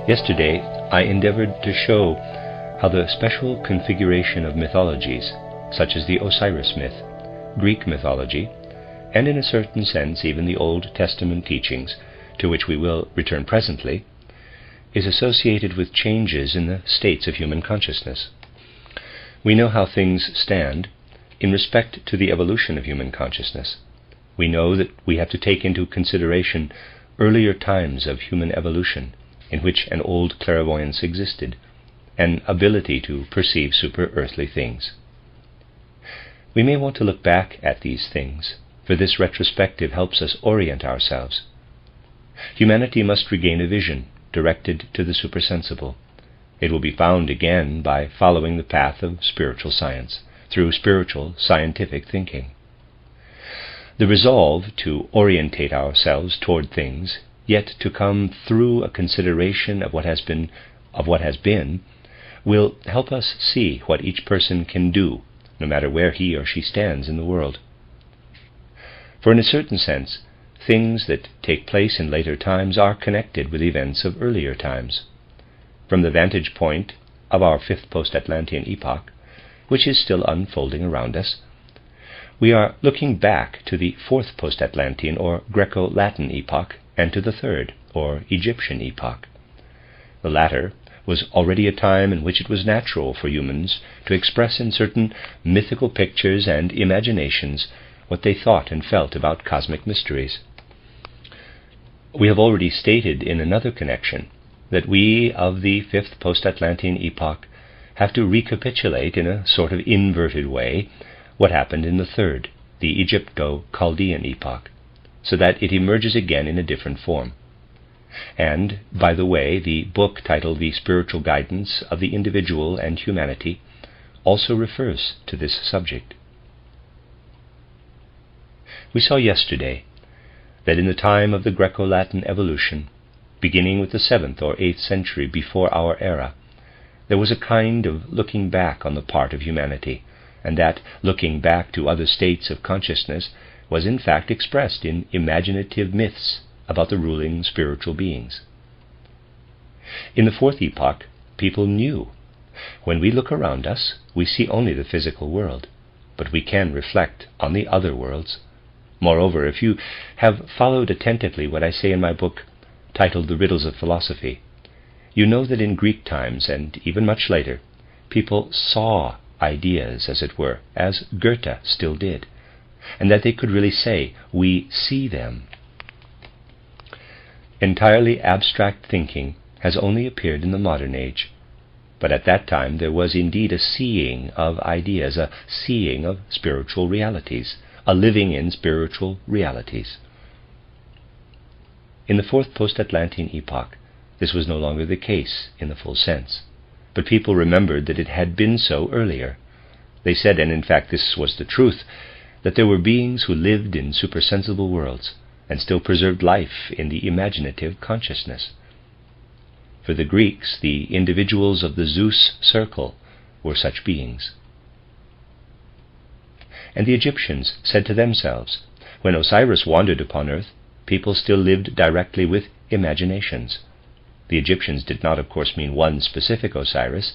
Yesterday, I endeavored to show how the special configuration of mythologies, such as the Osiris myth, Greek mythology, and in a certain sense even the Old Testament teachings, to which we will return presently, is associated with changes in the states of human consciousness. We know how things stand in respect to the evolution of human consciousness. We know that we have to take into consideration earlier times of human evolution in which an old clairvoyance existed, an ability to perceive super-earthly things. We may want to look back at these things, for this retrospective helps us orient ourselves. Humanity must regain a vision directed to the supersensible. It will be found again by following the path of spiritual science, through spiritual scientific thinking. The resolve to orientate ourselves toward things, yet to come through a consideration of what has been, will help us see what each person can do, no matter where he or she stands in the world. For in a certain sense, things that take place in later times are connected with events of earlier times. From the vantage point of our fifth post-Atlantean epoch, which is still unfolding around us, we are looking back to the fourth post-Atlantean or Greco-Latin epoch and to the third, or Egyptian epoch. The latter was already a time in which it was natural for humans to express in certain mythical pictures and imaginations what they thought and felt about cosmic mysteries. We have already stated in another connection that we of the fifth post-Atlantean epoch have to recapitulate in a sort of inverted way what happened in the third, the Egypto-Chaldean epoch, so that it emerges again in a different form. And, by the way, the book titled The Spiritual Guidance of the Individual and Humanity also refers to this subject. We saw yesterday that in the time of the Greco-Latin evolution, beginning with the 7th or 8th century before our era, there was a kind of looking back on the part of humanity, and that looking back to other states of consciousness was in fact expressed in imaginative myths about the ruling spiritual beings. In the fourth epoch, people knew. When we look around us, we see only the physical world, but we can reflect on the other worlds. Moreover, if you have followed attentively what I say in my book titled The Riddles of Philosophy, you know that in Greek times, and even much later, people saw ideas, as it were, as Goethe still did, and that they could really say, "We see them." Entirely abstract thinking has only appeared in the modern age, but at that time there was indeed a seeing of ideas, a seeing of spiritual realities, a living in spiritual realities. In the fourth post-Atlantean epoch, this was no longer the case in the full sense, but people remembered that it had been so earlier. They said, and in fact this was the truth, that there were beings who lived in supersensible worlds and still preserved life in the imaginative consciousness. For the Greeks, the individuals of the Zeus circle were such beings. And the Egyptians said to themselves, when Osiris wandered upon earth, people still lived directly with imaginations. The Egyptians did not, of course, mean one specific Osiris,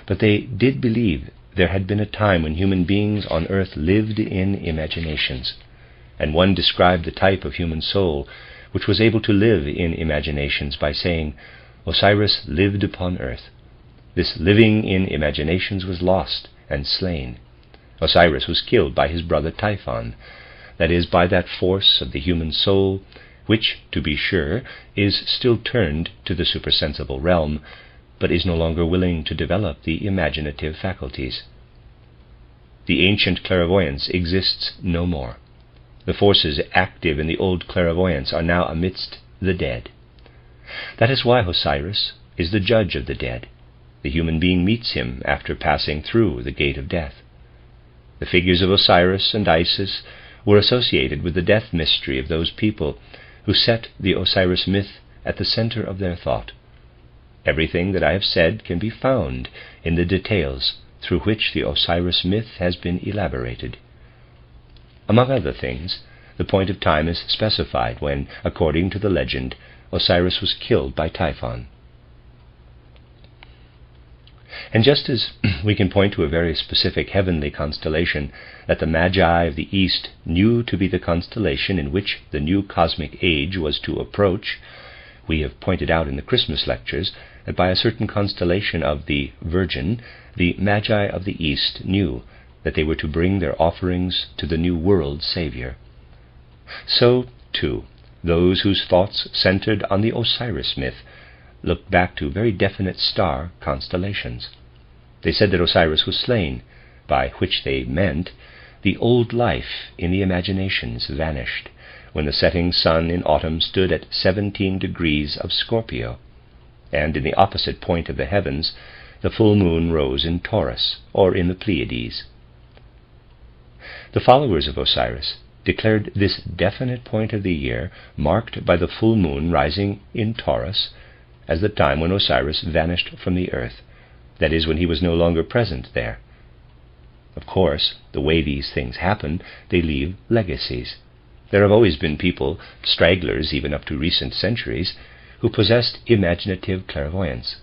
but they did believe there had been a time when human beings on earth lived in imaginations, and one described the type of human soul which was able to live in imaginations by saying, Osiris lived upon earth. This living in imaginations was lost and slain. Osiris was killed by his brother Typhon, that is, by that force of the human soul which, to be sure, is still turned to the supersensible realm, but is no longer willing to develop the imaginative faculties. The ancient clairvoyance exists no more. The forces active in the old clairvoyance are now amidst the dead. That is why Osiris is the judge of the dead. The human being meets him after passing through the gate of death. The figures of Osiris and Isis were associated with the death mystery of those people who set the Osiris myth at the center of their thought. Everything that I have said can be found in the details through which the Osiris myth has been elaborated. Among other things, the point of time is specified when, according to the legend, Osiris was killed by Typhon. And just as we can point to a very specific heavenly constellation that the Magi of the East knew to be the constellation in which the new cosmic age was to approach, we have pointed out in the Christmas lectures that by a certain constellation of the Virgin, the Magi of the East knew that they were to bring their offerings to the new world Savior. So, too, those whose thoughts centered on the Osiris myth looked back to very definite star constellations. They said that Osiris was slain, by which they meant the old life in the imaginations vanished, when the setting sun in autumn stood at 17 degrees of Scorpio, and in the opposite point of the heavens the full moon rose in Taurus, or in the Pleiades. The followers of Osiris declared this definite point of the year, marked by the full moon rising in Taurus, as the time when Osiris vanished from the earth, that is, when he was no longer present there. Of course, the way these things happen, they leave legacies. There have always been people, stragglers even up to recent centuries, who possessed imaginative clairvoyance.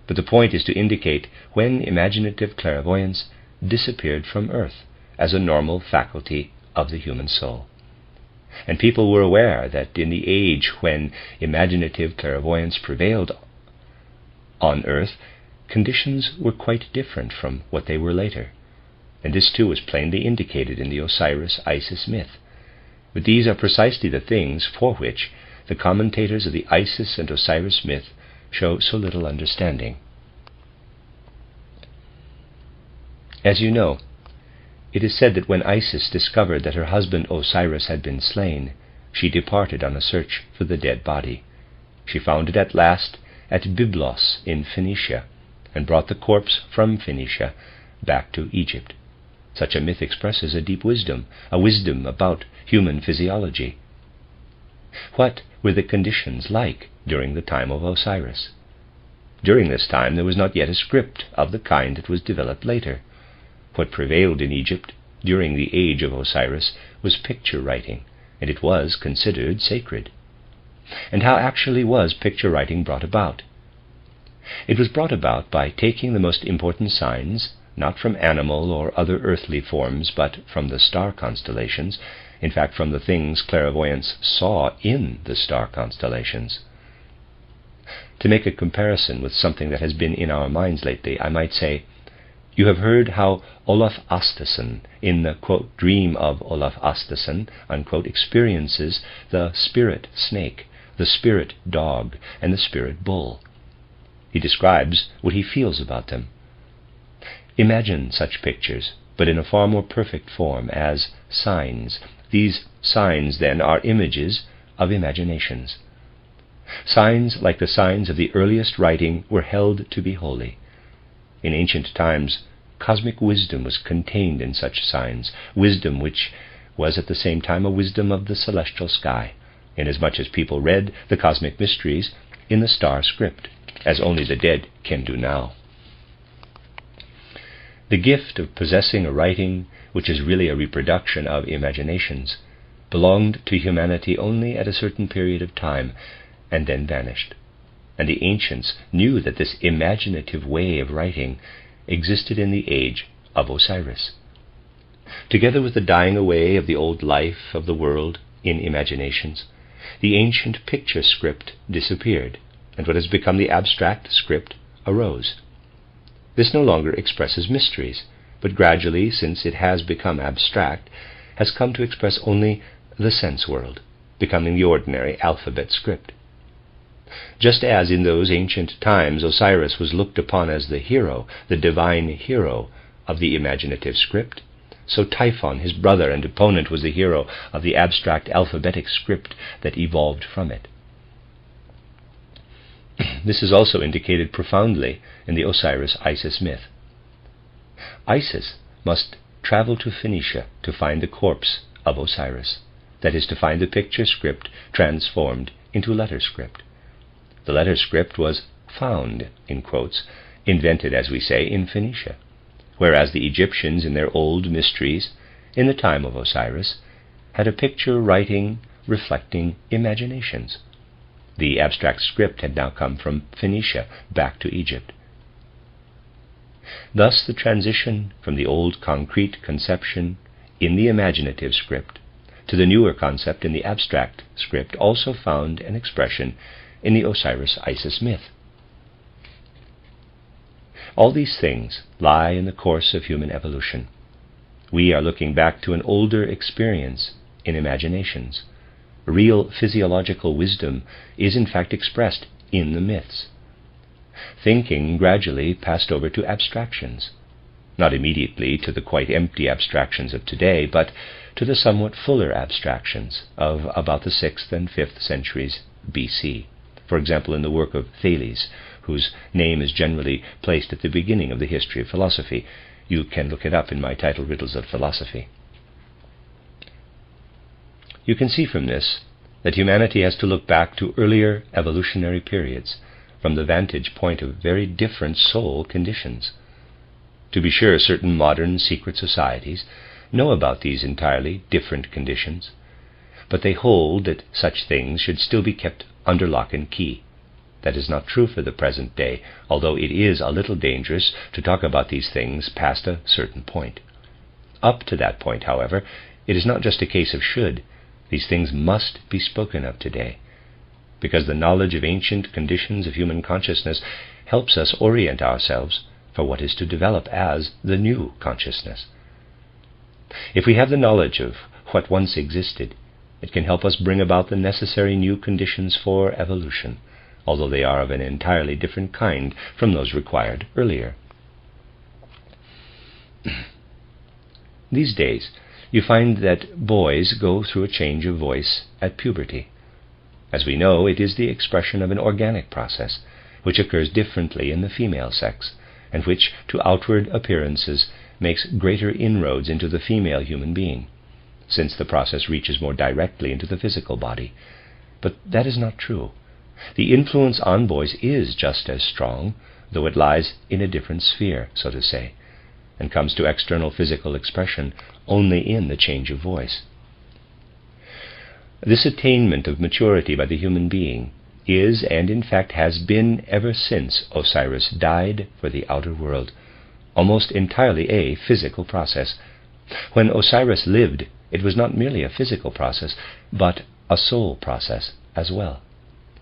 But the point is to indicate when imaginative clairvoyance disappeared from earth as a normal faculty of the human soul. And people were aware that in the age when imaginative clairvoyance prevailed on earth, conditions were quite different from what they were later. And this too was plainly indicated in the Osiris-Isis myth. But these are precisely the things for which the commentators of the Isis and Osiris myth show so little understanding. As you know, it is said that when Isis discovered that her husband Osiris had been slain, she departed on a search for the dead body. She found it at last at Byblos in Phoenicia, and brought the corpse from Phoenicia back to Egypt. Such a myth expresses a deep wisdom, a wisdom about human physiology. What were the conditions like during the time of Osiris? During this time there was not yet a script of the kind that was developed later. What prevailed in Egypt during the age of Osiris was picture writing, and it was considered sacred. And how actually was picture writing brought about? It was brought about by taking the most important signs, not from animal or other earthly forms, but from the star constellations, in fact from the things clairvoyants saw in the star constellations. To make a comparison with something that has been in our minds lately, I might say, you have heard how Olaf Astason, in the, quote, dream of Olaf Astason, unquote, experiences the spirit snake, the spirit dog, and the spirit bull. He describes what he feels about them. Imagine such pictures, but in a far more perfect form, as signs. These signs, then, are images of imaginations. Signs like the signs of the earliest writing were held to be holy. In ancient times, cosmic wisdom was contained in such signs, wisdom which was at the same time a wisdom of the celestial sky, inasmuch as people read the cosmic mysteries in the star script, as only the dead can do now. The gift of possessing a writing which is really a reproduction of imaginations belonged to humanity only at a certain period of time, and then vanished. And the ancients knew that this imaginative way of writing existed in the age of Osiris. Together with the dying away of the old life of the world in imaginations, the ancient picture script disappeared, and what has become the abstract script arose. This no longer expresses mysteries, but gradually, since it has become abstract, has come to express only the sense world, becoming the ordinary alphabet script. Just as in those ancient times Osiris was looked upon as the hero, the divine hero of the imaginative script, so Typhon, his brother and opponent, was the hero of the abstract alphabetic script that evolved from it. This is also indicated profoundly in the Osiris-Isis myth. Isis must travel to Phoenicia to find the corpse of Osiris, that is, to find the picture script transformed into letter script. The letter script was found, in quotes, invented, as we say, in Phoenicia, whereas the Egyptians in their old mysteries, in the time of Osiris, had a picture writing reflecting imaginations. The abstract script had now come from Phoenicia back to Egypt. Thus the transition from the old concrete conception in the imaginative script to the newer concept in the abstract script also found an expression in the Osiris-Isis myth. All these things lie in the course of human evolution. We are looking back to an older experience in imaginations. Real physiological wisdom is in fact expressed in the myths. Thinking gradually passed over to abstractions, not immediately to the quite empty abstractions of today, but to the somewhat fuller abstractions of about the 6th and 5th centuries BC. For example, in the work of Thales, whose name is generally placed at the beginning of the history of philosophy. You can look it up in my title, Riddles of Philosophy. You can see from this that humanity has to look back to earlier evolutionary periods from the vantage point of very different soul conditions. To be sure, certain modern secret societies know about these entirely different conditions, but they hold that such things should still be kept under lock and key. That is not true for the present day, although it is a little dangerous to talk about these things past a certain point. Up to that point, however, it is not just a case of should. These things must be spoken of today, because the knowledge of ancient conditions of human consciousness helps us orient ourselves for what is to develop as the new consciousness. If we have the knowledge of what once existed, it can help us bring about the necessary new conditions for evolution, although they are of an entirely different kind from those required earlier. These days, you find that boys go through a change of voice at puberty. As we know, it is the expression of an organic process, which occurs differently in the female sex, and which, to outward appearances, makes greater inroads into the female human being, since the process reaches more directly into the physical body. But that is not true. The influence on boys is just as strong, though it lies in a different sphere, so to say, and comes to external physical expression only in the change of voice. This attainment of maturity by the human being is, and in fact has been ever since Osiris died for the outer world, almost entirely a physical process. When Osiris lived, it was not merely a physical process, but a soul process as well.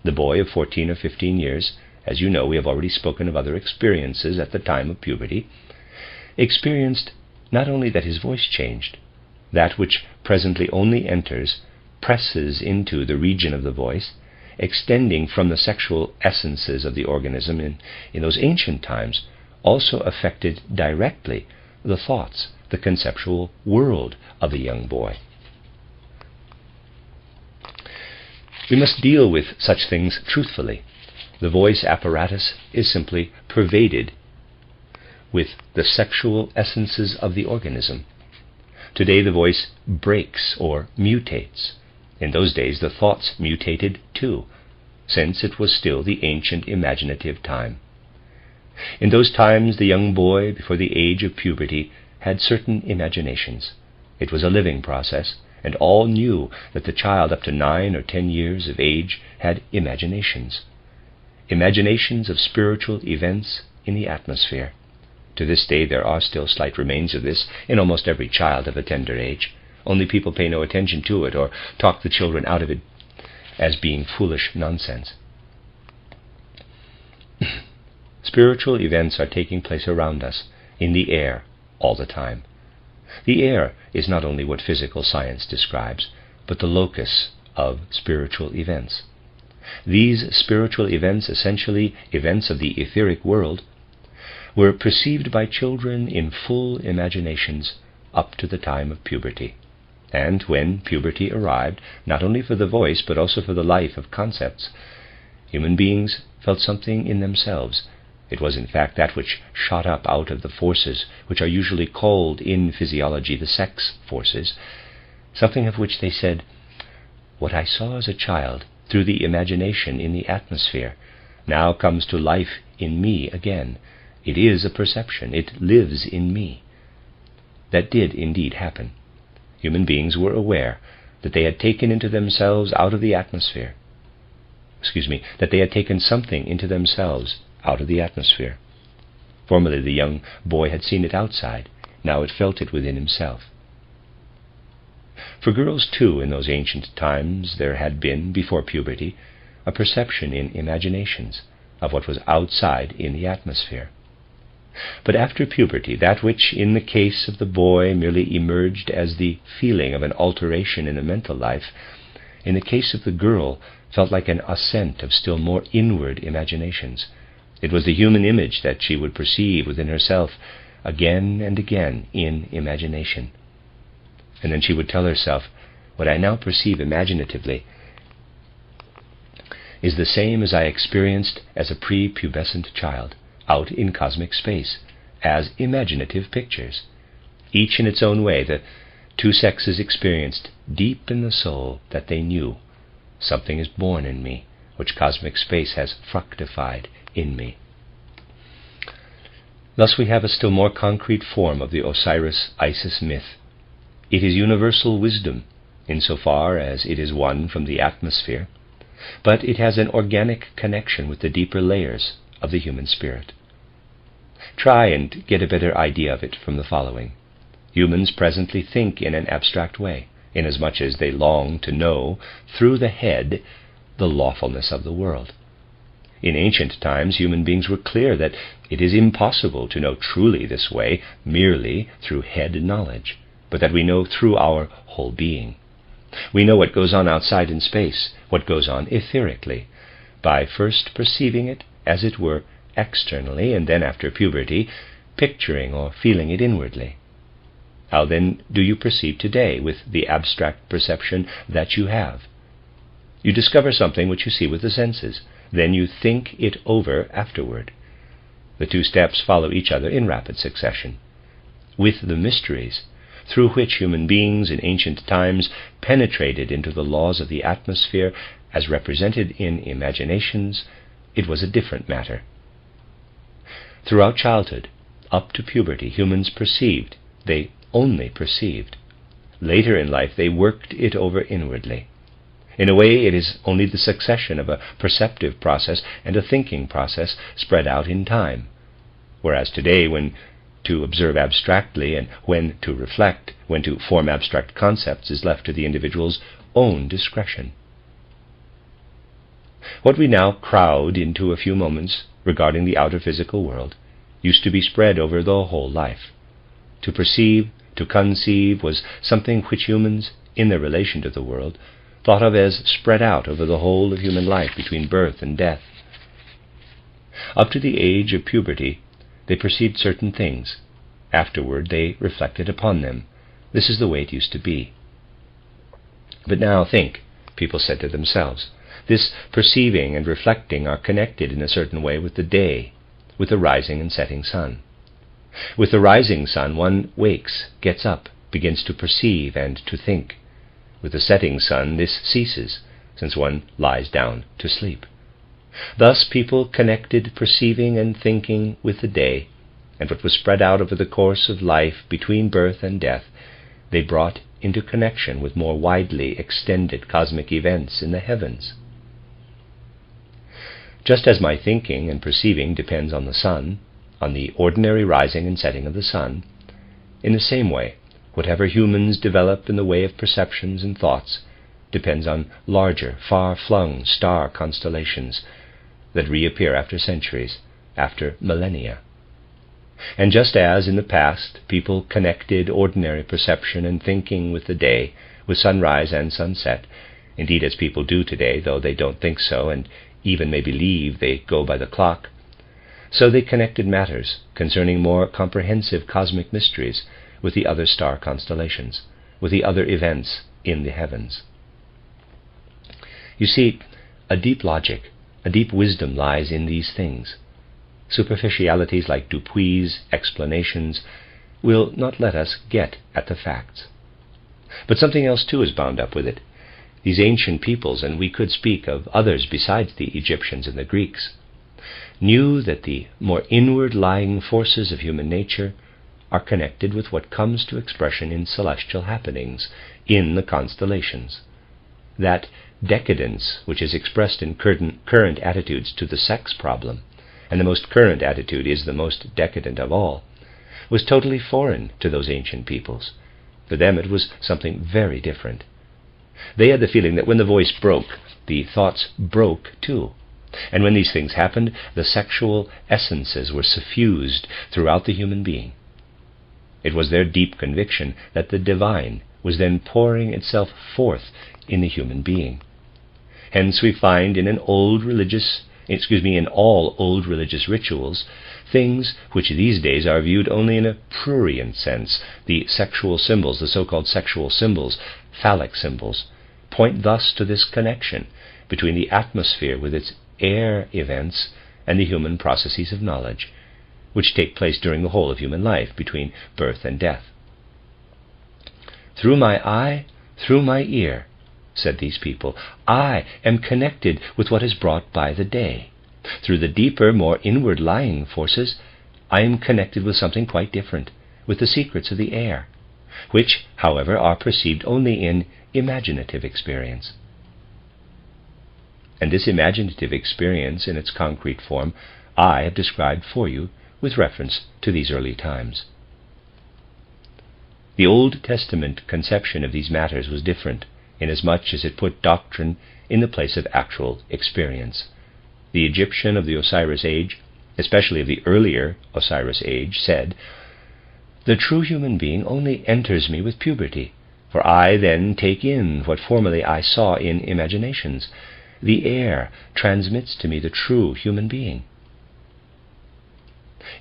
The boy of 14 or 15 years, as you know, we have already spoken of other experiences at the time of puberty, experienced not only that his voice changed, that which presently only enters presses into the region of the voice, extending from the sexual essences of the organism in those ancient times, also affected directly the thoughts, the conceptual world of the young boy. We must deal with such things truthfully. The voice apparatus is simply pervaded with the sexual essences of the organism. Today the voice breaks or mutates. In those days the thoughts mutated too, since it was still the ancient imaginative time. In those times the young boy, before the age of puberty, had certain imaginations. It was a living process, and all knew that the child up to 9 or 10 years of age had imaginations. Imaginations of spiritual events in the atmosphere. To this day there are still slight remains of this in almost every child of a tender age, only people pay no attention to it or talk the children out of it as being foolish nonsense. Spiritual events are taking place around us, in the air, all the time. The air is not only what physical science describes, but the locus of spiritual events. These spiritual events, essentially events of the etheric world, were perceived by children in full imaginations up to the time of puberty. And when puberty arrived, not only for the voice but also for the life of concepts, human beings felt something in themselves. It was in fact that which shot up out of the forces which are usually called in physiology the sex forces, something of which they said, "What I saw as a child through the imagination in the atmosphere now comes to life in me again. It is a perception. It lives in me." That did indeed happen. Human beings were aware that they had taken into themselves out of the atmosphere. That they had taken something into themselves out of the atmosphere. Formerly the young boy had seen it outside, now it felt it within himself. For girls, too, in those ancient times there had been, before puberty, a perception in imaginations of what was outside in the atmosphere. But after puberty, that which in the case of the boy merely emerged as the feeling of an alteration in the mental life, in the case of the girl felt like an ascent of still more inward imaginations. It was the human image that she would perceive within herself again and again in imagination. And then she would tell herself, what I now perceive imaginatively is the same as I experienced as a prepubescent child, out in cosmic space, as imaginative pictures. Each in its own way, the two sexes experienced deep in the soul that they knew, something is born in me, which cosmic space has fructified in me. Thus we have a still more concrete form of the Osiris-Isis myth. It is universal wisdom, insofar as it is one from the atmosphere, but it has an organic connection with the deeper layers of the human spirit. Try and get a better idea of it from the following. Humans presently think in an abstract way, inasmuch as they long to know, through the head, the lawfulness of the world. In ancient times, human beings were clear that it is impossible to know truly this way merely through head knowledge, but that we know through our whole being. We know what goes on outside in space, what goes on etherically, by first perceiving it, as it were, externally, and then after puberty, picturing or feeling it inwardly. How then do you perceive today with the abstract perception that you have? You discover something which you see with the senses, then you think it over afterward. The two steps follow each other in rapid succession. With the mysteries, through which human beings in ancient times penetrated into the laws of the atmosphere as represented in imaginations, it was a different matter. Throughout childhood, up to puberty, humans perceived, they only perceived. Later in life they worked it over inwardly. In a way, it is only the succession of a perceptive process and a thinking process spread out in time. Whereas today, when to observe abstractly and when to reflect, when to form abstract concepts is left to the individual's own discretion. What we now crowd into a few moments regarding the outer physical world used to be spread over the whole life. To perceive, to conceive, was something which humans, in their relation to the world, thought of as spread out over the whole of human life between birth and death. Up to the age of puberty, they perceived certain things. Afterward, they reflected upon them. This is the way it used to be. But now think, people said to themselves, this perceiving and reflecting are connected in a certain way with the day, with the rising and setting sun. With the rising sun, one wakes, gets up, begins to perceive and to think. With the setting sun, this ceases, since one lies down to sleep. Thus people connected perceiving and thinking with the day, and what was spread out over the course of life between birth and death, they brought into connection with more widely extended cosmic events in the heavens. Just as my thinking and perceiving depends on the sun, on the ordinary rising and setting of the sun, in the same way, whatever humans develop in the way of perceptions and thoughts depends on larger, far-flung star constellations that reappear after centuries, after millennia. And just as in the past people connected ordinary perception and thinking with the day, with sunrise and sunset, indeed as people do today, though they don't think so and even may believe they go by the clock, so they connected matters concerning more comprehensive cosmic mysteries with the other star constellations, with the other events in the heavens. You see, a deep logic, a deep wisdom lies in these things. Superficialities like Dupuy's explanations will not let us get at the facts. But something else too is bound up with it. These ancient peoples, and we could speak of others besides the Egyptians and the Greeks, knew that the more inward-lying forces of human nature are connected with what comes to expression in celestial happenings, in the constellations. That decadence which is expressed in current attitudes to the sex problem and the most current attitude is the most decadent of all, was totally foreign to those ancient peoples. For them it was something very different. They had the feeling that when the voice broke, the thoughts broke too. And when these things happened, the sexual essences were suffused throughout the human being. It was their deep conviction that the divine was then pouring itself forth in the human being. Hence we find in all old religious rituals, things which these days are viewed only in a prurient sense. The sexual symbols, the so-called sexual symbols, phallic symbols, point thus to this connection between the atmosphere with its air events and the human processes of knowledge, which take place during the whole of human life, between birth and death. Through my eye, through my ear, said these people, I am connected with what is brought by the day. Through the deeper, more inward-lying forces, I am connected with something quite different, with the secrets of the air, which, however, are perceived only in imaginative experience. And this imaginative experience in its concrete form I have described for you with reference to these early times. The Old Testament conception of these matters was different, inasmuch as it put doctrine in the place of actual experience. The Egyptian of the Osiris age, especially of the earlier Osiris age, said, "The true human being only enters me with puberty, for I then take in what formerly I saw in imaginations. The air transmits to me the true human being."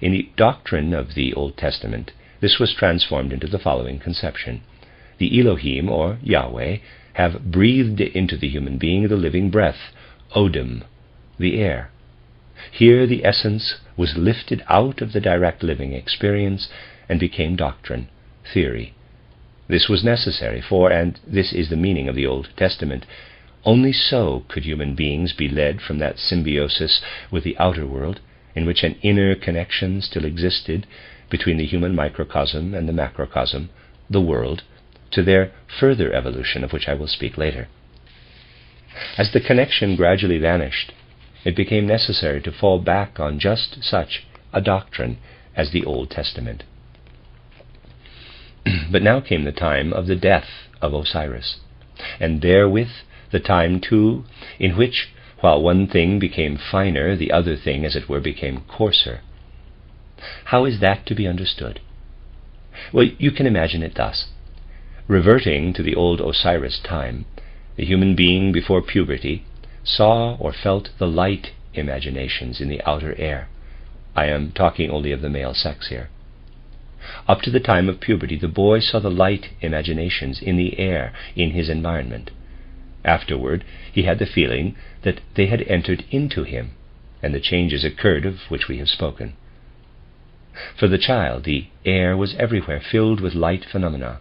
In the doctrine of the Old Testament, this was transformed into the following conception. The Elohim, or Yahweh, have breathed into the human being the living breath, Odem, the air. Here the essence was lifted out of the direct living experience and became doctrine, theory. This was necessary, for, and this is the meaning of the Old Testament, only so could human beings be led from that symbiosis with the outer world, in which an inner connection still existed between the human microcosm and the macrocosm, the world, to their further evolution, of which I will speak later. As the connection gradually vanished, it became necessary to fall back on just such a doctrine as the Old Testament. But now came the time of the death of Osiris, and therewith the time too in which, while one thing became finer, the other thing, as it were, became coarser. How is that to be understood? Well, you can imagine it thus. Reverting to the old Osiris time, the human being before puberty saw or felt the light imaginations in the outer air. I am talking only of the male sex here. Up to the time of puberty, the boy saw the light imaginations in the air, in his environment. Afterward, he had the feeling that they had entered into him, and the changes occurred of which we have spoken. For the child, the air was everywhere filled with light phenomena.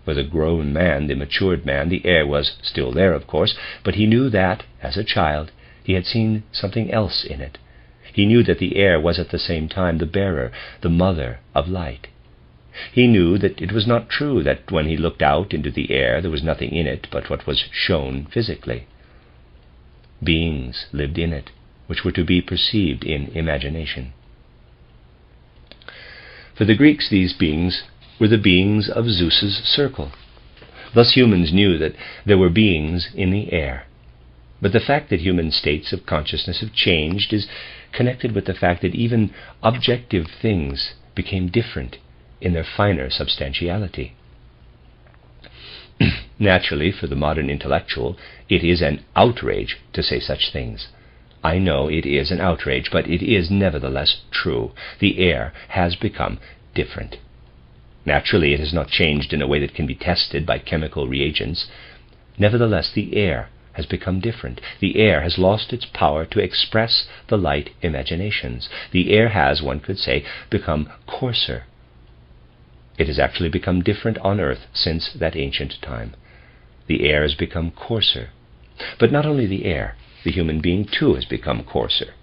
For the grown man, the matured man, the air was still there, of course, but he knew that, as a child, he had seen something else in it. He knew that the air was at the same time the bearer, the mother of light. He knew that it was not true that when he looked out into the air there was nothing in it but what was shown physically. Beings lived in it, which were to be perceived in imagination. For the Greeks, these beings were the beings of Zeus's circle. Thus humans knew that there were beings in the air. But the fact that human states of consciousness have changed is connected with the fact that even objective things became different in their finer substantiality. Naturally, for the modern intellectual, it is an outrage to say such things. I know it is an outrage, but it is nevertheless true. The air has become different. Naturally, it has not changed in a way that can be tested by chemical reagents. Nevertheless, the air has become different. The air has lost its power to express the light imaginations. The air has, one could say, become coarser. It has actually become different on earth since that ancient time. The air has become coarser. But not only the air, the human being too has become coarser.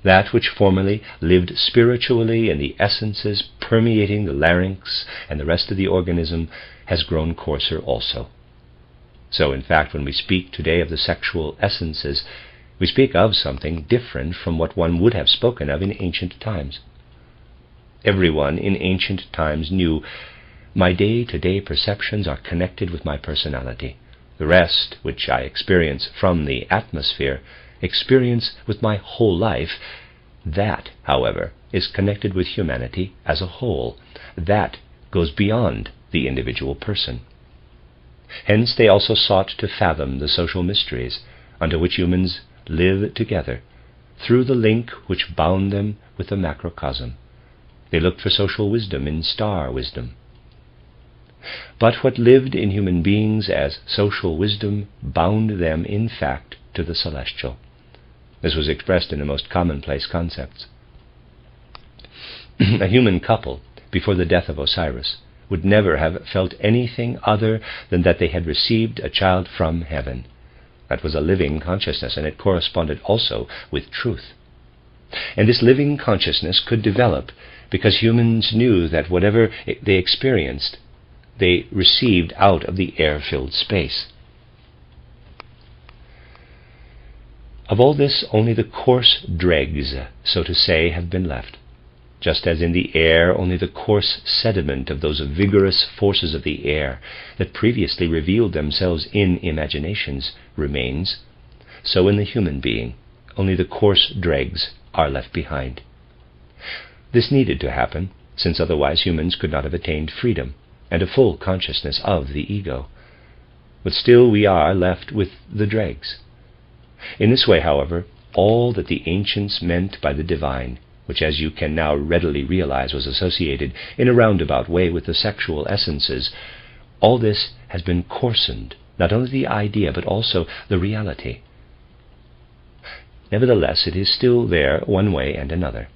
That which formerly lived spiritually in the essences permeating the larynx and the rest of the organism has grown coarser also. So, in fact, when we speak today of the sexual essences, We speak of something different from what one would have spoken of in ancient times. Everyone in ancient times knew, my day-to-day perceptions are connected with my personality. The rest, which I experience from the atmosphere, experience with my whole life. That, however, is connected with humanity as a whole. That goes beyond the individual person. Hence they also sought to fathom the social mysteries under which humans live together, through the link which bound them with the macrocosm. They looked for social wisdom in star wisdom. But what lived in human beings as social wisdom bound them in fact to the celestial. This was expressed in the most commonplace concepts. A human couple, before the death of Osiris, would never have felt anything other than that they had received a child from heaven. That was a living consciousness, and it corresponded also with truth. And this living consciousness could develop because humans knew that whatever they experienced, they received out of the air-filled space. Of all this, only the coarse dregs, so to say, have been left. Just as in the air only the coarse sediment of those vigorous forces of the air that previously revealed themselves in imaginations remains, so in the human being only the coarse dregs are left behind. This needed to happen, since otherwise humans could not have attained freedom and a full consciousness of the ego. But still we are left with the dregs. In this way, however, all that the ancients meant by the divine, which as you can now readily realize was associated in a roundabout way with the sexual essences, all this has been coarsened, not only the idea but also the reality. Nevertheless, it is still there one way and another.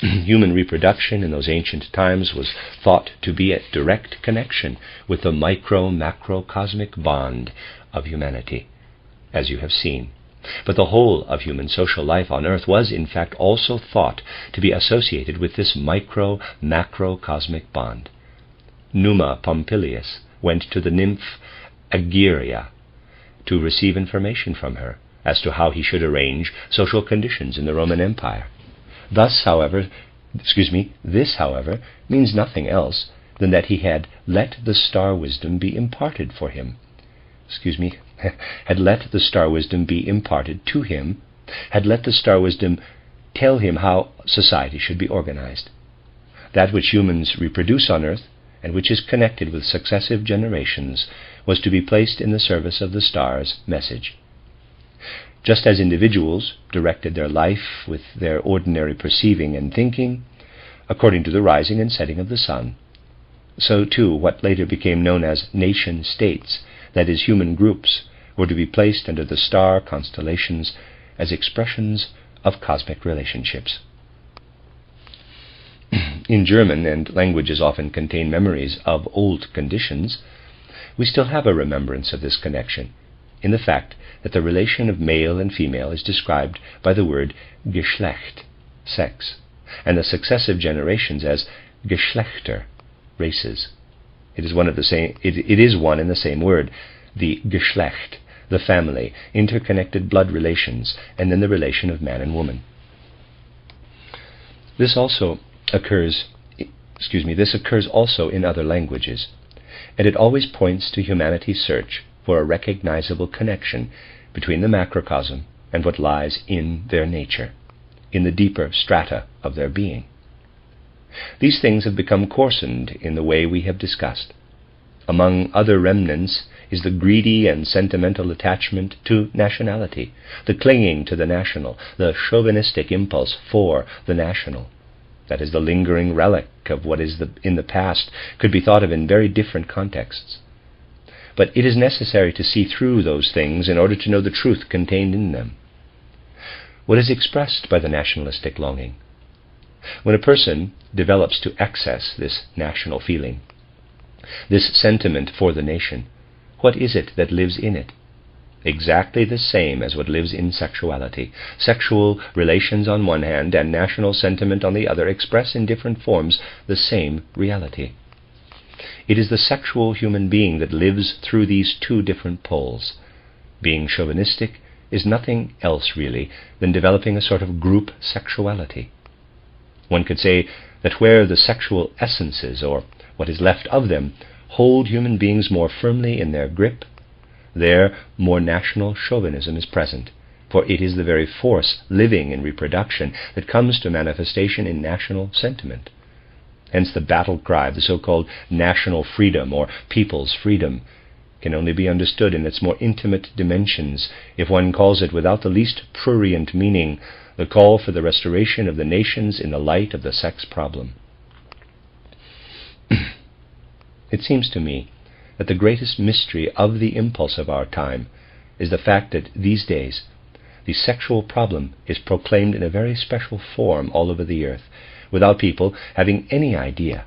Human reproduction in those ancient times was thought to be a direct connection with the microcosmic bond of humanity, as you have seen. But the whole of human social life on earth was in fact also thought to be associated with this macrocosmic bond. Numa Pompilius went to the nymph Aegeria to receive information from her as to how he should arrange social conditions in the Roman Empire. This, however, means nothing else than that he had let the star wisdom be imparted for him. Had let the star wisdom be imparted to him, had let the star wisdom tell him how society should be organized. That which humans reproduce on earth, and which is connected with successive generations, was to be placed in the service of the star's message. Just as individuals directed their life with their ordinary perceiving and thinking, according to the rising and setting of the sun, so too what later became known as nation-states, that is, human groups, were to be placed under the star constellations as expressions of cosmic relationships. In German, and languages often contain memories of old conditions, we still have a remembrance of this connection, in the fact that the relation of male and female is described by the word Geschlecht, sex, and the successive generations as Geschlechter, races. It is one in the same word, the Geschlecht, the family, interconnected blood relations, and then the relation of man and woman. This occurs also in other languages, and it always points to humanity's search for a recognizable connection between the macrocosm and what lies in their nature, in the deeper strata of their being. These things have become coarsened in the way we have discussed. Among other remnants is the greedy and sentimental attachment to nationality, the clinging to the national, the chauvinistic impulse for the national. That is the lingering relic of what is in the past, could be thought of in very different contexts. But it is necessary to see through those things in order to know the truth contained in them. What is expressed by the nationalistic longing? When a person develops to excess this national feeling, this sentiment for the nation, what is it that lives in it? Exactly the same as what lives in sexuality. Sexual relations on one hand and national sentiment on the other express in different forms the same reality. It is the sexual human being that lives through these two different poles. Being chauvinistic, is nothing else really than developing a sort of group sexuality. One could say that where the sexual essences, or what is left of them, hold human beings more firmly in their grip, there more national chauvinism is present, for it is the very force living in reproduction that comes to manifestation in national sentiment. Hence the battle cry of the so-called national freedom or people's freedom can only be understood in its more intimate dimensions if one calls it without the least prurient meaning the call for the restoration of the nations in the light of the sex problem. It seems to me that the greatest mystery of the impulse of our time is the fact that these days the sexual problem is proclaimed in a very special form all over the earth, without people having any idea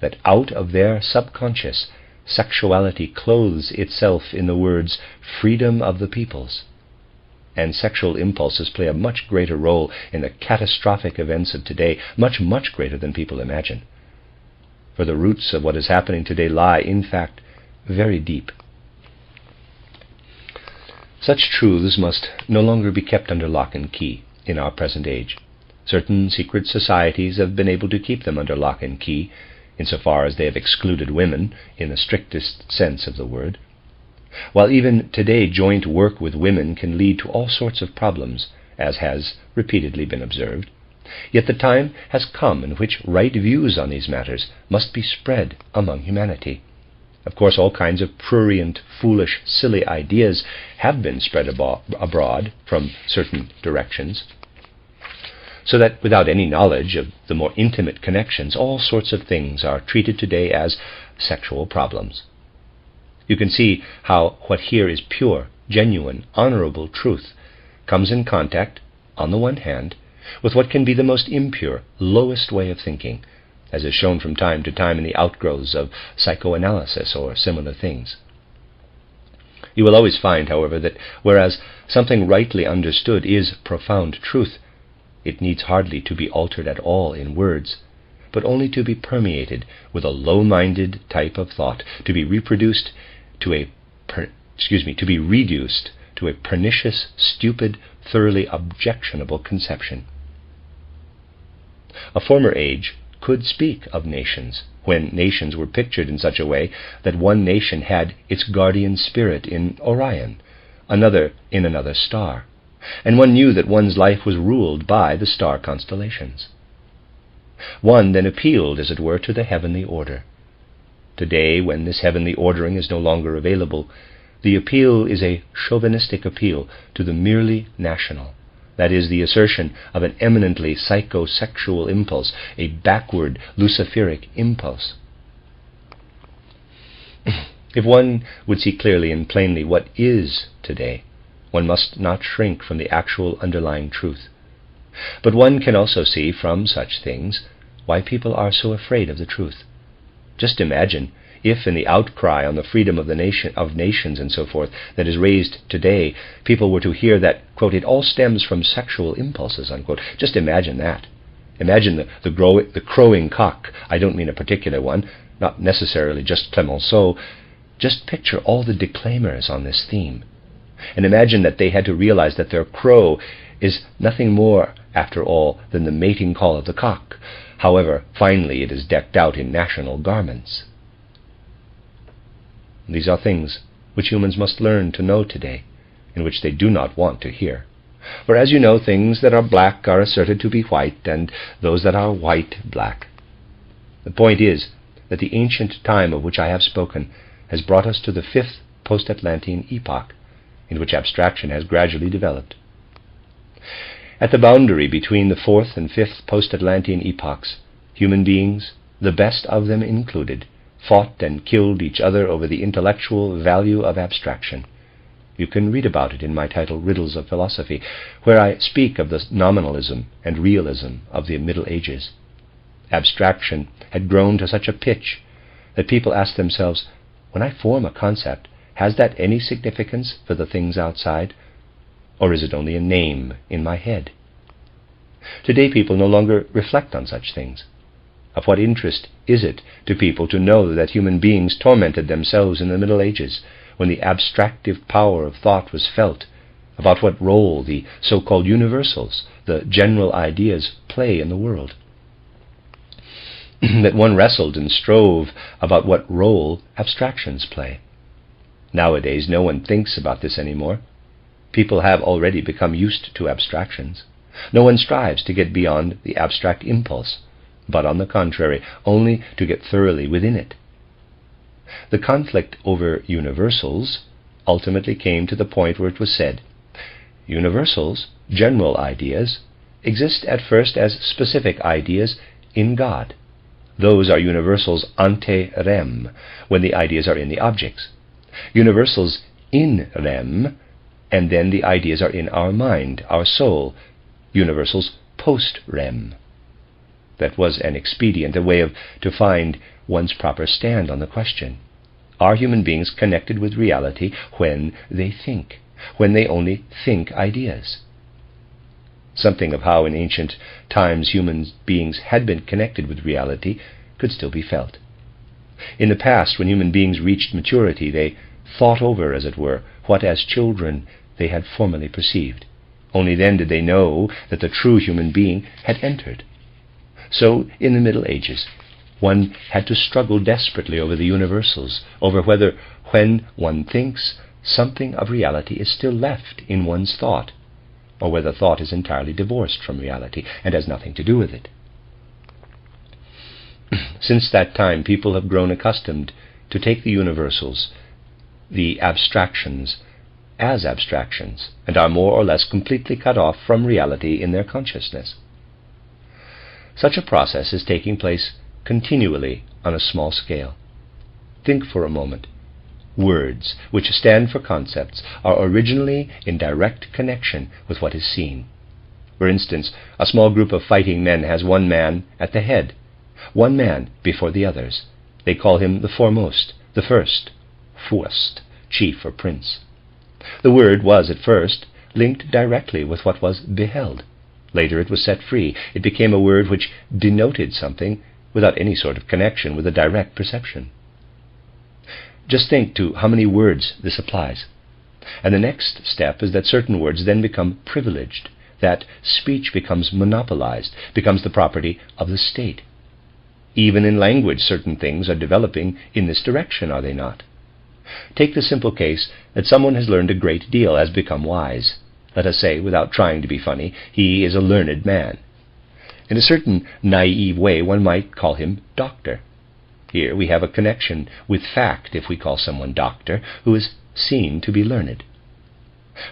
that out of their subconscious sexuality clothes itself in the words freedom of the peoples. And sexual impulses play a much greater role in the catastrophic events of today, much, much greater than people imagine. For the roots of what is happening today lie, in fact, very deep. Such truths must no longer be kept under lock and key in our present age. Certain secret societies have been able to keep them under lock and key, insofar as they have excluded women in the strictest sense of the word. While even today joint work with women can lead to all sorts of problems, as has repeatedly been observed, yet the time has come in which right views on these matters must be spread among humanity. Of course, all kinds of prurient, foolish, silly ideas have been spread abroad from certain directions, so that without any knowledge of the more intimate connections, all sorts of things are treated today as sexual problems. You can see how what here is pure, genuine, honorable truth comes in contact, on the one hand, with what can be the most impure, lowest way of thinking, as is shown from time to time in the outgrowths of psychoanalysis or similar things. You will always find, however, that whereas something rightly understood is profound truth, it needs hardly to be altered at all in words, but only to be permeated with a low-minded type of thought, to be reproduced to a reduced to a pernicious, stupid, thoroughly objectionable conception. A former age could speak of nations, when nations were pictured in such a way that one nation had its guardian spirit in Orion, another in another star, and one knew that one's life was ruled by the star constellations. One then appealed, as it were, to the heavenly order. Today, when this heavenly ordering is no longer available, the appeal is a chauvinistic appeal to the merely national. That is, the assertion of an eminently psychosexual impulse, a backward, luciferic impulse. If one would see clearly and plainly what is today, one must not shrink from the actual underlying truth. But one can also see from such things why people are so afraid of the truth. Just imagine if in the outcry on the freedom of nations and so forth that is raised today, people were to hear that, quote, it all stems from sexual impulses, unquote. Just imagine that. Imagine the crowing cock. I don't mean a particular one, not necessarily just Clemenceau. Just picture all the declaimers on this theme. And imagine that they had to realize that their crow is nothing more, after all, than the mating call of the cock. However, finally it is decked out in national garments. These are things which humans must learn to know today, and which they do not want to hear. For as you know, things that are black are asserted to be white, and those that are white black. The point is that the ancient time of which I have spoken has brought us to the fifth post-Atlantean epoch, in which abstraction has gradually developed. At the boundary between the fourth and fifth post-Atlantean epochs, human beings, the best of them included, fought and killed each other over the intellectual value of abstraction. You can read about it in my title, Riddles of Philosophy, where I speak of the nominalism and realism of the Middle Ages. Abstraction had grown to such a pitch that people asked themselves, when I form a concept, has that any significance for the things outside? Or is it only a name in my head? Today people no longer reflect on such things. Of what interest is it to people to know that human beings tormented themselves in the Middle Ages, when the abstractive power of thought was felt about what role the so-called universals, the general ideas, play in the world. That one wrestled and strove about what role abstractions play. Nowadays, no one thinks about this anymore. People have already become used to abstractions. No one strives to get beyond the abstract impulse, but on the contrary, only to get thoroughly within it. The conflict over universals ultimately came to the point where it was said, universals, general ideas, exist at first as specific ideas in God. Those are universals ante rem, when the ideas are in the objects. Universals in rem, and then the ideas are in our mind, our soul. Universals post rem. That was an expedient, a way to find one's proper stand on the question. Are human beings connected with reality when they think, when they only think ideas? Something of how in ancient times human beings had been connected with reality could still be felt. In the past, when human beings reached maturity, they thought over, as it were, what as children they had formerly perceived. Only then did they know that the true human being had entered. So, in the Middle Ages, one had to struggle desperately over the universals, over whether, when one thinks, something of reality is still left in one's thought, or whether thought is entirely divorced from reality and has nothing to do with it. Since that time, people have grown accustomed to take the universals, the abstractions, as abstractions, and are more or less completely cut off from reality in their consciousness. Such a process is taking place continually on a small scale. Think for a moment. Words, which stand for concepts, are originally in direct connection with what is seen. For instance, a small group of fighting men has one man at the head, one man before the others. They call him the foremost, the first, Fürst, chief or prince. The word was at first linked directly with what was beheld. Later it was set free. It became a word which denoted something without any sort of connection with a direct perception. Just think to how many words this applies. And the next step is that certain words then become privileged, that speech becomes monopolized, becomes the property of the state. Even in language, certain things are developing in this direction, are they not? Take the simple case that someone has learned a great deal, has become wise. Let us say, without trying to be funny, he is a learned man. In a certain naive way, one might call him doctor. Here we have a connection with fact if we call someone doctor who is seen to be learned.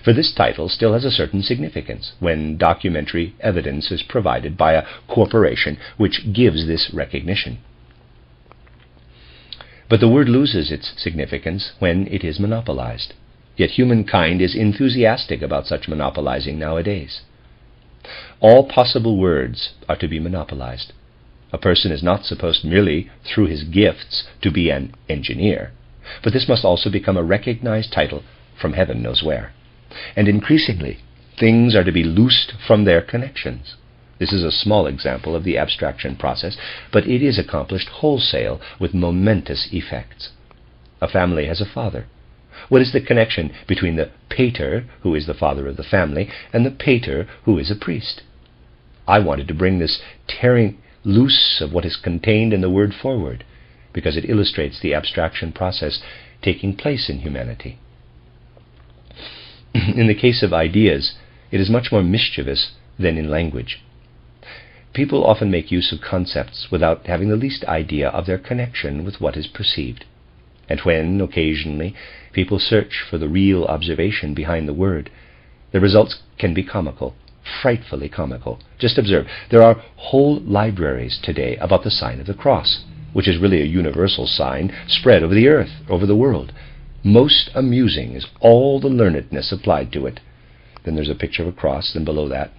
For this title still has a certain significance when documentary evidence is provided by a corporation which gives this recognition. But the word loses its significance when it is monopolized. Yet humankind is enthusiastic about such monopolizing nowadays. All possible words are to be monopolized. A person is not supposed merely, through his gifts, to be an engineer, but this must also become a recognized title from heaven knows where. And increasingly, things are to be loosed from their connections. This is a small example of the abstraction process, but it is accomplished wholesale with momentous effects. A family has a father. What is the connection between the pater, who is the father of the family, and the pater, who is a priest? I wanted to bring this tearing loose of what is contained in the word forward, because it illustrates the abstraction process taking place in humanity. In the case of ideas, it is much more mischievous than in language. People often make use of concepts without having the least idea of their connection with what is perceived. And when, occasionally, people search for the real observation behind the word, the results can be comical, frightfully comical. Just observe, there are whole libraries today about the sign of the cross, which is really a universal sign spread over the earth, over the world. Most amusing is all the learnedness applied to it. Then there's a picture of a cross, then below that,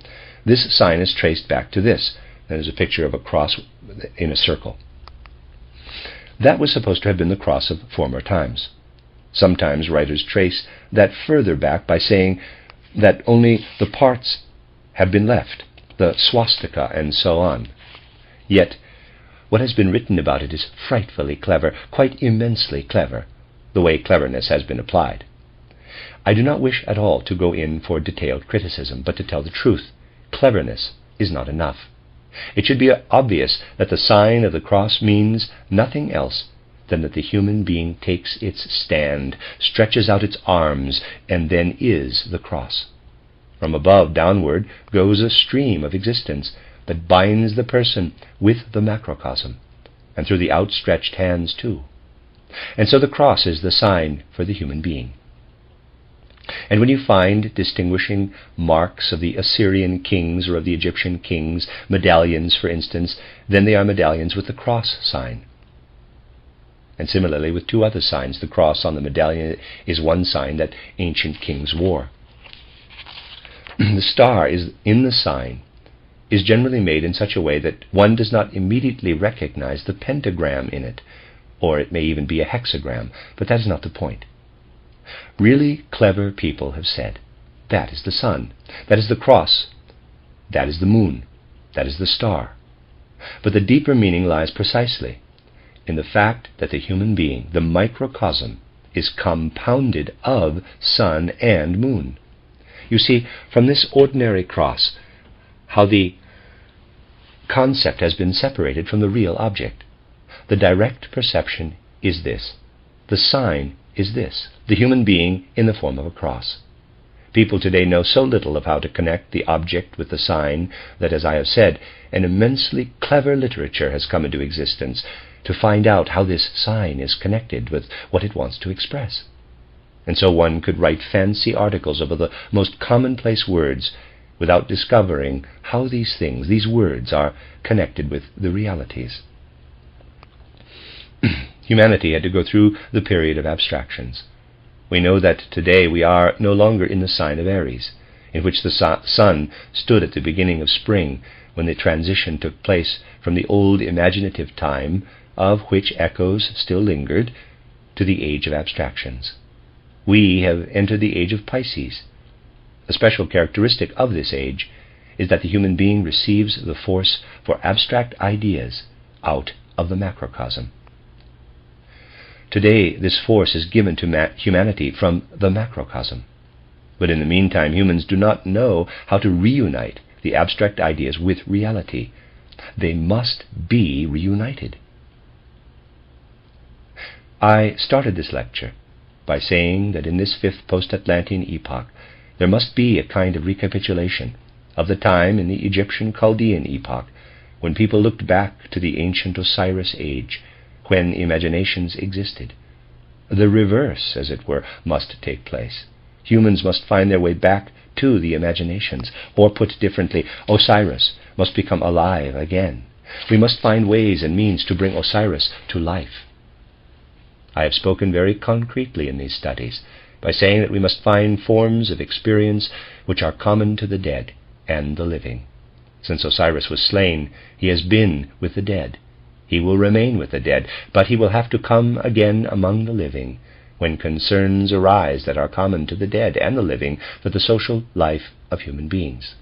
this sign is traced back to this. Then there's a picture of a cross in a circle. That was supposed to have been the cross of former times. Sometimes writers trace that further back by saying that only the parts have been left, the swastika and so on. Yet, what has been written about it is frightfully clever, quite immensely clever, the way cleverness has been applied. I do not wish at all to go in for detailed criticism, but to tell the truth, cleverness is not enough. It should be obvious that the sign of the cross means nothing else than that the human being takes its stand, stretches out its arms, and then is the cross. From above downward goes a stream of existence that binds the person with the macrocosm, and through the outstretched hands too. And so the cross is the sign for the human being. And when you find distinguishing marks of the Assyrian kings or of the Egyptian kings, medallions for instance, then they are medallions with the cross sign. And similarly with two other signs, the cross on the medallion is one sign that ancient kings wore. The star is in the sign is generally made in such a way that one does not immediately recognize the pentagram in it, or it may even be a hexagram, but that is not the point. Really clever people have said, that is the sun, that is the cross, that is the moon, that is the star. But the deeper meaning lies precisely in the fact that the human being, the microcosm, is compounded of sun and moon. You see, from this ordinary cross, how the concept has been separated from the real object. The direct perception is this. The sign is this, the human being in the form of a cross. People today know so little of how to connect the object with the sign that, as I have said, an immensely clever literature has come into existence to find out how this sign is connected with what it wants to express. And so one could write fancy articles over the most commonplace words without discovering how these things, these words, are connected with the realities. Humanity had to go through the period of abstractions. We know that today we are no longer in the sign of Aries, in which the sun stood at the beginning of spring, when the transition took place from the old imaginative time, of which echoes still lingered, to the age of abstractions. We have entered the age of Pisces. A special characteristic of this age is that the human being receives the force for abstract ideas out of the macrocosm. Today, this force is given to humanity from the macrocosm. But in the meantime, humans do not know how to reunite the abstract ideas with reality. They must be reunited. I started this lecture by saying that in this fifth post-Atlantean epoch, there must be a kind of recapitulation of the time in the Egyptian Chaldean epoch, when people looked back to the ancient Osiris age, when imaginations existed. The reverse, as it were, must take place. Humans must find their way back to the imaginations, or put differently, Osiris must become alive again. We must find ways and means to bring Osiris to life. I have spoken very concretely in these studies by saying that we must find forms of experience which are common to the dead and the living. Since Osiris was slain, he has been with the dead. He will remain with the dead, but he will have to come again among the living when concerns arise that are common to the dead and the living for the social life of human beings.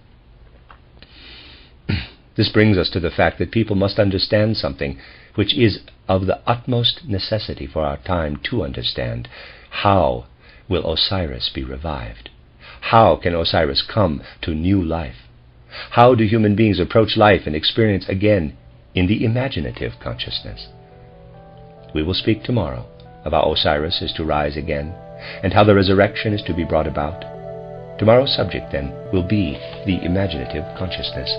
This brings us to the fact that people must understand something which is of the utmost necessity for our time to understand. How will Osiris be revived? How can Osiris come to new life? How do human beings approach life and experience again in the imaginative consciousness? We will speak tomorrow of how Osiris is to rise again, and how the resurrection is to be brought about. Tomorrow's subject, then, will be the imaginative consciousness.